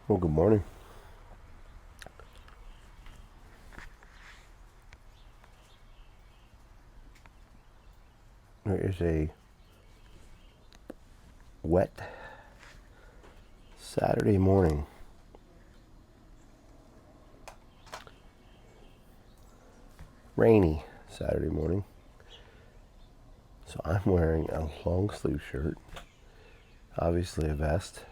Well, good morning. There is a wet Saturday morning. Rainy Saturday morning. So I'm wearing a long sleeve shirt, obviously a vest,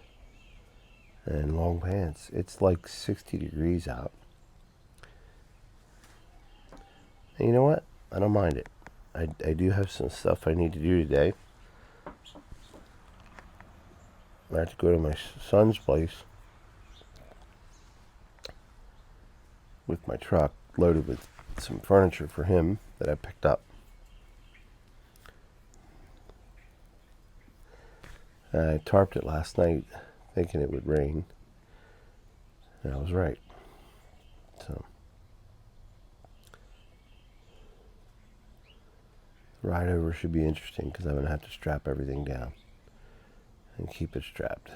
and long pants. It's like 60 degrees out. And you know what? I don't mind it. I do have some stuff I need to do today. I have to go to my son's place with my truck loaded with some furniture for him that I picked up. I tarped it last night thinking it would rain, and I was right. So the ride over should be interesting because I'm going to have to strap everything down and keep it strapped.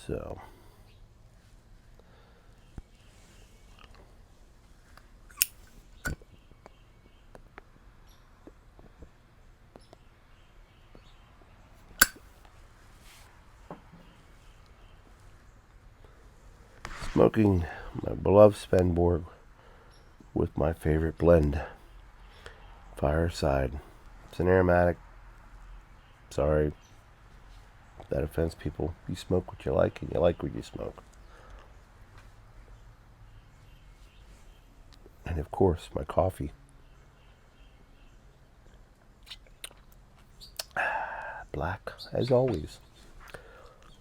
So smoking my beloved Spenborg with my favorite blend, Fireside. It's an aromatic. Sorry, that offends people. You smoke what you like, and you like what you smoke. And of course, my coffee. Black, as always.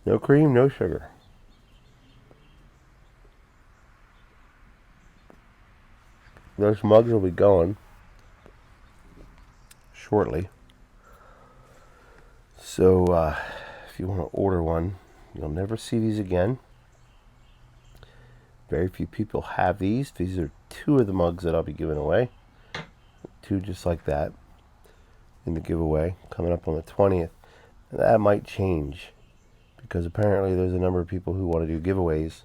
No cream, no sugar. Those mugs will be going shortly. So if you want to order one, you'll never see these again. Very few people have these. These are two of the mugs that I'll be giving away. Two just like that in the giveaway coming up on the 20th. And that might change because apparently there's a number of people who want to do giveaways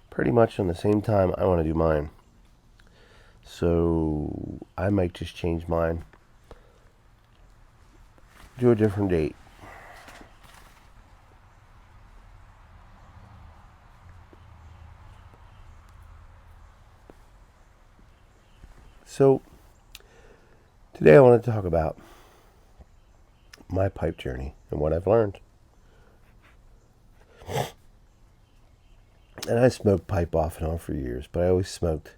pretty much on the same time I want to do mine. So I might just change mine. Do a different date. So today I want to talk about my pipe journey and what I've learned. And I smoked pipe off and on for years, but I always smoked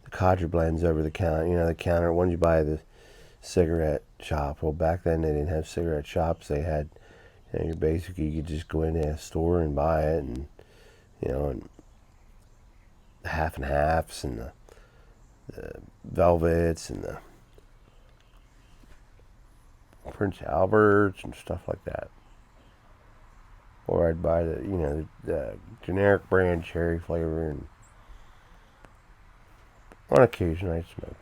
the Codger blends over the counter. You know, the counter ones you buy at the cigarette shop. Well, back then they didn't have cigarette shops. They had, you basically you could just go into a store and buy it, and and half and halves and the velvets and the Prince Alberts and stuff like that. Or I'd buy the generic brand cherry flavor, and on occasion I'd smoke.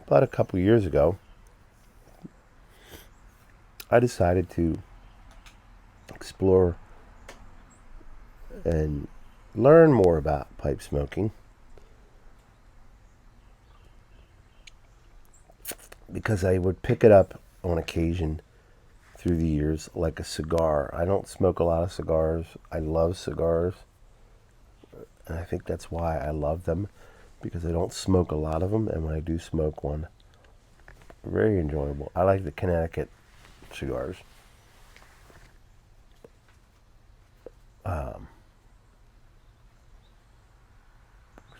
But a couple years ago, I decided to explore and learn more about pipe smoking because I would pick it up on occasion through the years like a cigar. I don't smoke a lot of cigars. I love cigars, and I think that's why I love them, because I don't smoke a lot of them, and when I do smoke one, very enjoyable. I like the Connecticut cigars.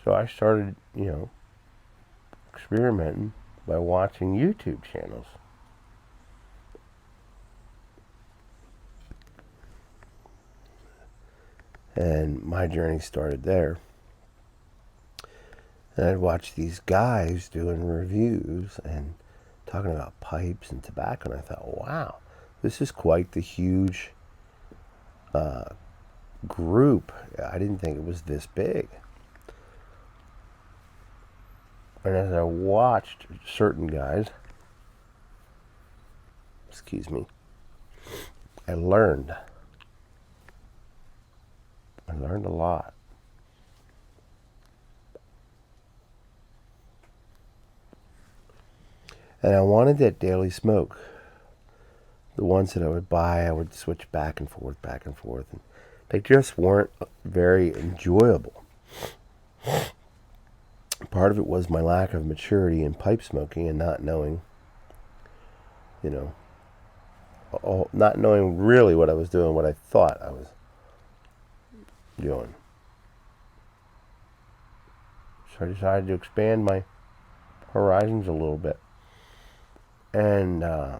So I started, experimenting by watching YouTube channels. And my journey started there. And I'd watch these guys doing reviews and talking about pipes and tobacco, and I thought, wow, this is quite the huge group. I didn't think it was this big. And as I watched certain guys, excuse me, I learned a lot. And I wanted that daily smoke. The ones that I would buy, I would switch back and forth, and they just weren't very enjoyable. Part of it was my lack of maturity in pipe smoking and not knowing, not knowing really what I was doing, what I thought I was doing. So I decided to expand my horizons a little bit. And I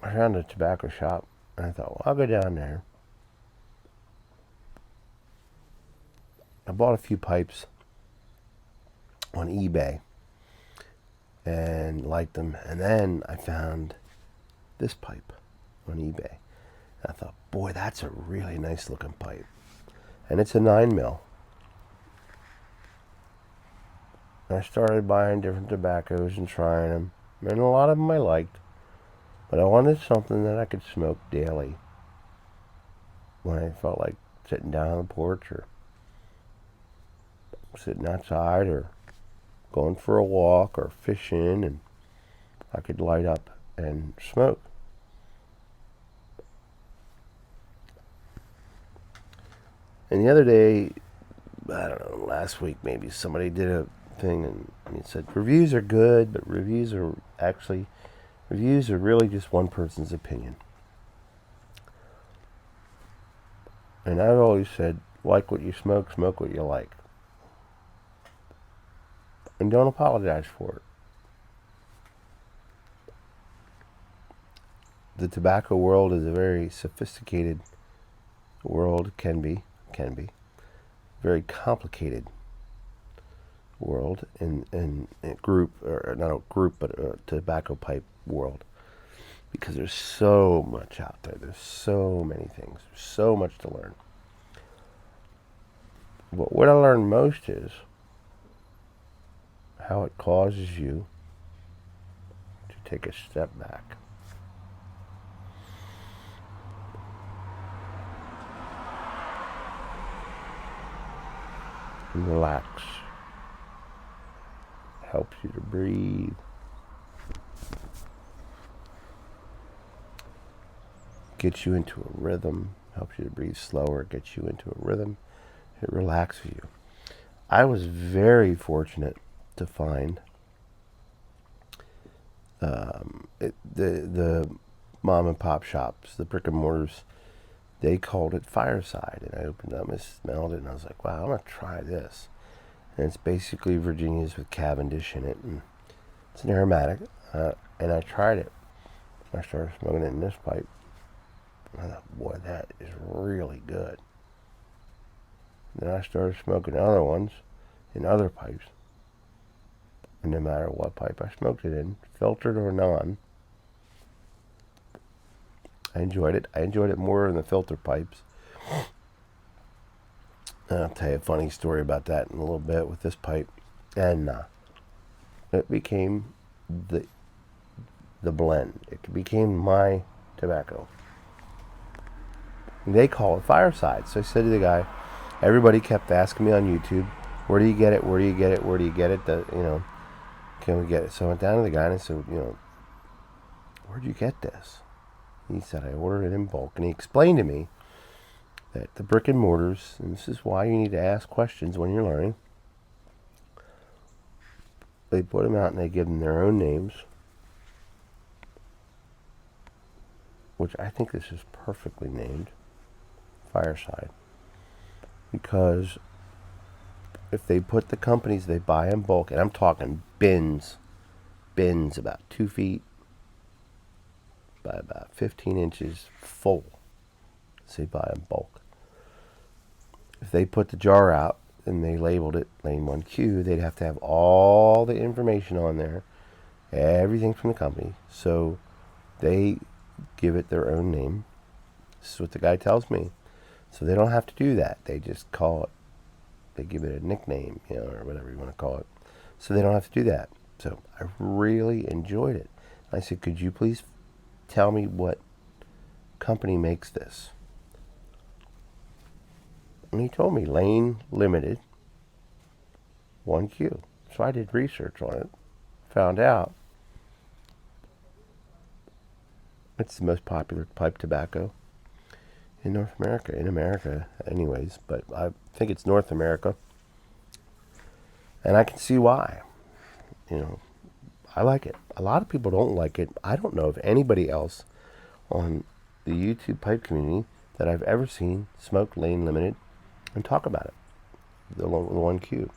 found a tobacco shop, and I thought, well, I'll go down there. I bought a few pipes on eBay and liked them. And then I found this pipe on eBay. And I thought, boy, that's a really nice looking pipe. And it's a 9mm. And I started buying different tobaccos and trying them. And a lot of them I liked. But I wanted something that I could smoke daily when I felt like sitting down on the porch or sitting outside or going for a walk or fishing, and I could light up and smoke. And the other day, I don't know, last week maybe, somebody did a thing and he said reviews are good, but reviews are really just one person's opinion. And I've always said, like what you smoke, smoke what you like. And don't apologize for it. The tobacco world is a very sophisticated world, can be, very complicated world in a group, or not a group, but a tobacco pipe world. Because there's so much out there. There's so many things. There's so much to learn. But what I learned most is how it causes you to take a step back. And relax. Helps you to breathe. Gets you into a rhythm. Helps you to breathe slower. Gets you into a rhythm. It relaxes you. I was very fortunate to find the mom and pop shops, the brick and mortars. They called it Fireside, and I opened up and smelled it, and I was like, wow, I'm going to try this. And it's basically Virginia's with Cavendish in it, and it's an aromatic, and I tried it. I started smoking it in this pipe, and I thought, boy, that is really good. Then I started smoking other ones in other pipes, and no matter what pipe I smoked it in, filtered or non, I enjoyed it. I enjoyed it more in the filter pipes. And I'll tell you a funny story about that in a little bit with this pipe. And it became the blend. It became my tobacco. And they call it Fireside. So I said to the guy, everybody kept asking me on YouTube, where do you get it? Where do you get it? Where do you get it? Can we get it? So I went down to the guy and I said, where'd you get this? He said, I ordered it in bulk. And he explained to me that the brick and mortars, and this is why you need to ask questions when you're learning, they put them out and they give them their own names, which I think this is perfectly named, Fireside. Because if they put the companies they buy in bulk, and I'm talking bins about 2 feet by about 15 inches full, so they buy in bulk. If they put the jar out and they labeled it Lane 1Q, they'd have to have all the information on there, everything from the company. So they give it their own name. This is what the guy tells me. So they don't have to do that. They just call it, they give it a nickname, or whatever you want to call it. so they don't have to do that. So I really enjoyed it. I said, could you please tell me what company makes this? And he told me, Lane Limited 1Q. So I did research on it, found out it's the most popular pipe tobacco in North America, in America anyways, but I think it's North America. And I can see why. You know, I like it. A lot of people don't like it. I don't know of anybody else on the YouTube pipe community that I've ever seen smoke Lane Limited and talk about it. The 1Q.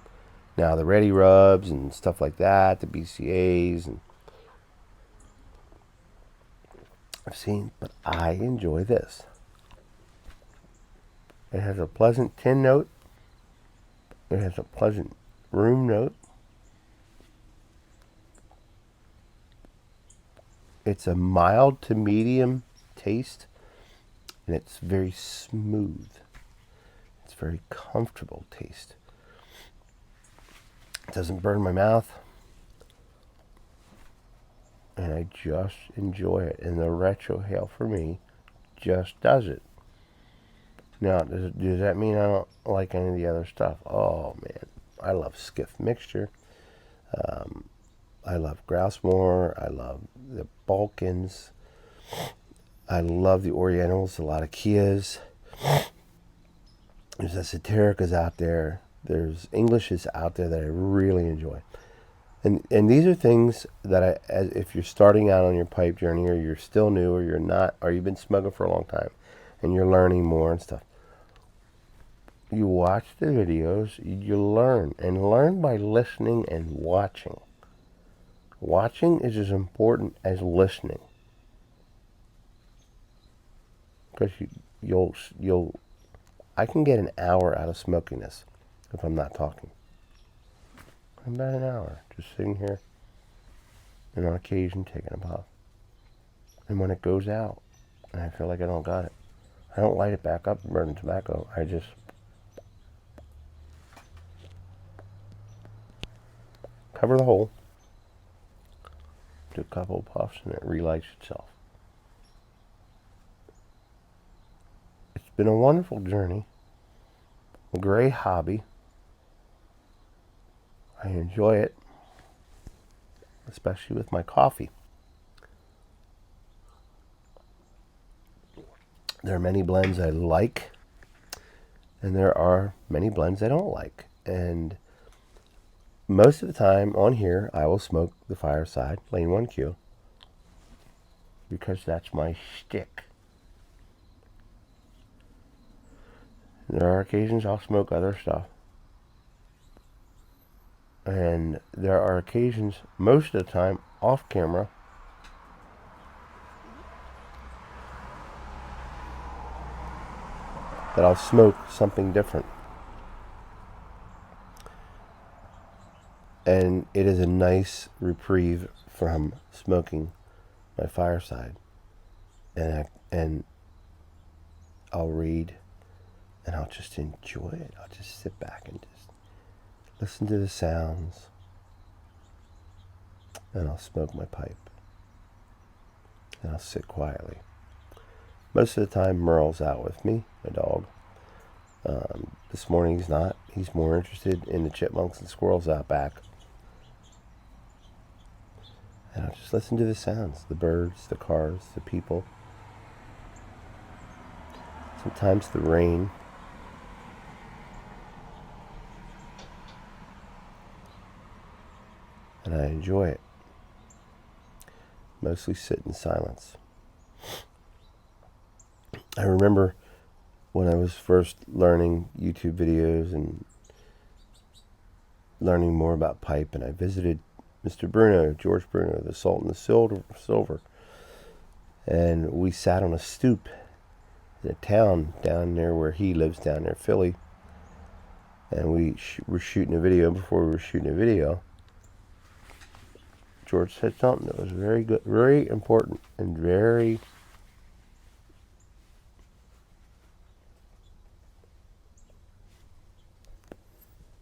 Now the Ready Rubs and stuff like that, the BCAs, and I've seen, but I enjoy this. It has a pleasant tin note. It has a pleasant room note. It's a mild to medium taste, and it's very smooth. It's very comfortable taste. It doesn't burn my mouth, and I just enjoy it. And the retrohale for me just does it. Now, does that mean I don't like any of the other stuff? Oh man, I love Skiff Mixture. I love Grousemore. I love the Balkans. I love the Orientals. A lot of Kias. There's Esotericas out there. There's Englishes out there that I really enjoy. And these are things that if you're starting out on your pipe journey, or you're still new, or you're not, or you've been smoking for a long time, and you're learning more and stuff. You watch the videos, you learn, and learn by listening and watching. Watching is as important as listening, because I can get an hour out of smoking this if I'm not talking. About an hour, just sitting here, and on occasion taking a puff. And when it goes out, and I feel like I don't got it, I don't light it back up and burn the tobacco. I just cover the hole, do a couple of puffs, and it relights itself. It's been a wonderful journey, a great hobby. I enjoy it, especially with my coffee. There are many blends I like, and there are many blends I don't like. And most of the time on here, I will smoke the Fireside Lane 1Q, because that's my shtick. There are occasions I'll smoke other stuff. And there are occasions, most of the time, off camera, that I'll smoke something different. And it is a nice reprieve from smoking my Fireside. And I'll read, and I'll just enjoy it. I'll just sit back and just listen to the sounds, and I'll smoke my pipe, and I'll sit quietly. Most of the time, Merle's out with me, my dog. This morning he's not. He's more interested in the chipmunks and squirrels out back. And I'll just listen to the sounds, the birds, the cars, the people. Sometimes the rain. And I enjoy it. Mostly sit in silence. I remember when I was first learning YouTube videos and learning more about pipe, and I visited Mr. Bruno, George Bruno, the Sultan of Silver, and we sat on a stoop in a town down there where he lives, down there, Philly, and we were shooting a video. Before we were shooting a video, George said something that was very good, very important, and very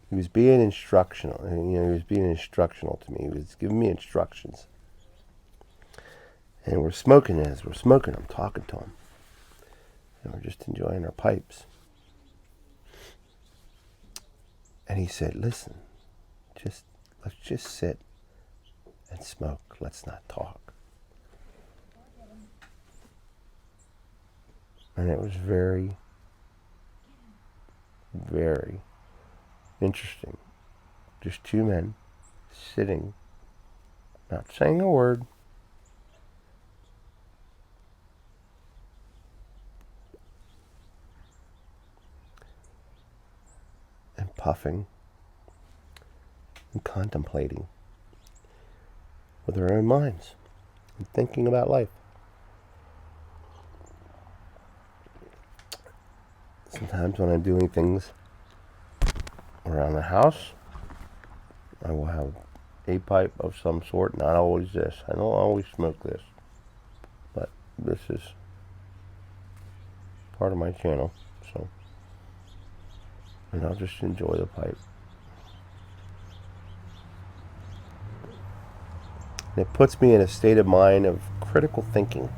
He was being instructional. He was being instructional to me. He was giving me instructions. And we're smoking. As we're smoking, I'm talking to him. And we're just enjoying our pipes. And he said, listen, let's just sit and smoke. Let's not talk. And it was very, very interesting. Just two men sitting, not saying a word. And puffing and contemplating with their own minds and thinking about life. Sometimes when I'm doing things around the house, I will have a pipe of some sort, not always this. I don't always smoke this, but this is part of my channel, and I'll just enjoy the pipe. And it puts me in a state of mind of critical thinking,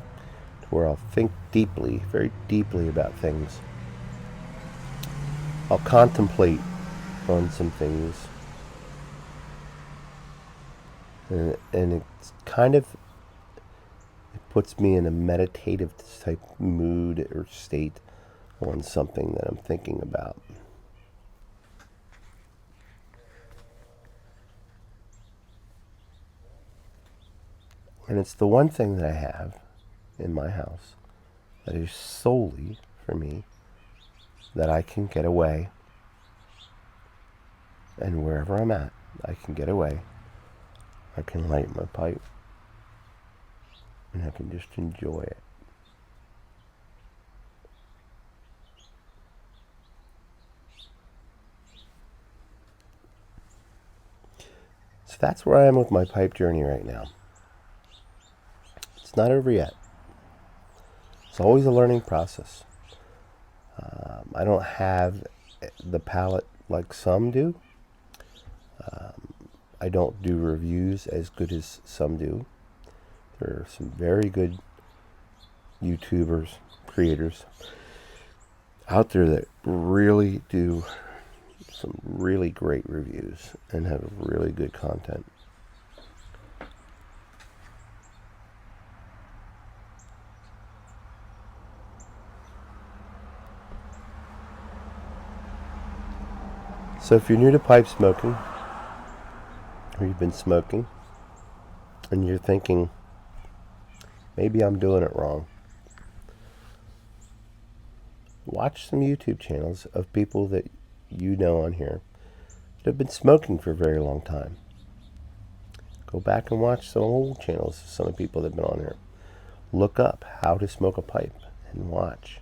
where I'll think deeply, very deeply about things. I'll contemplate on some things. And it's kind of, it puts me in a meditative type mood or state on something that I'm thinking about. And it's the one thing that I have in my house that is solely for me, that I can get away, and wherever I'm at, I can get away. I can light my pipe, and I can just enjoy it. So that's where I am with my pipe journey right now. It's not over yet. It's always a learning process. I don't have the palate like some do. I don't do reviews as good as some do. There are some very good YouTubers, creators out there that really do some really great reviews and have really good content. So if you're new to pipe smoking, or you've been smoking, and you're thinking, maybe I'm doing it wrong, watch some YouTube channels of people that you know on here that have been smoking for a very long time. Go back and watch some old channels of some of the people that have been on here. Look up how to smoke a pipe and watch.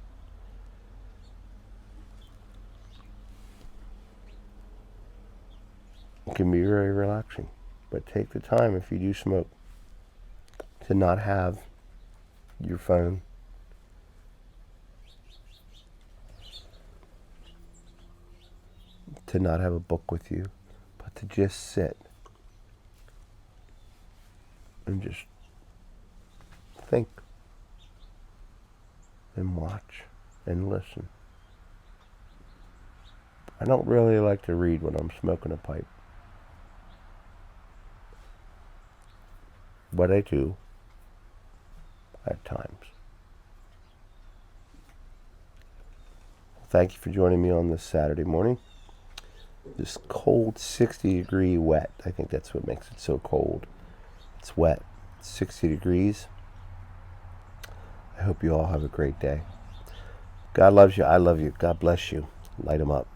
It can be very relaxing, but take the time, if you do smoke, to not have your phone, to not have a book with you, but to just sit and just think and watch and listen. I don't really like to read when I'm smoking a pipe, but I do at times. Thank you for joining me on this Saturday morning. This cold 60-degree wet. I think that's what makes it so cold. It's wet. It's 60 degrees. I hope you all have a great day. God loves you. I love you. God bless you. Light 'em up.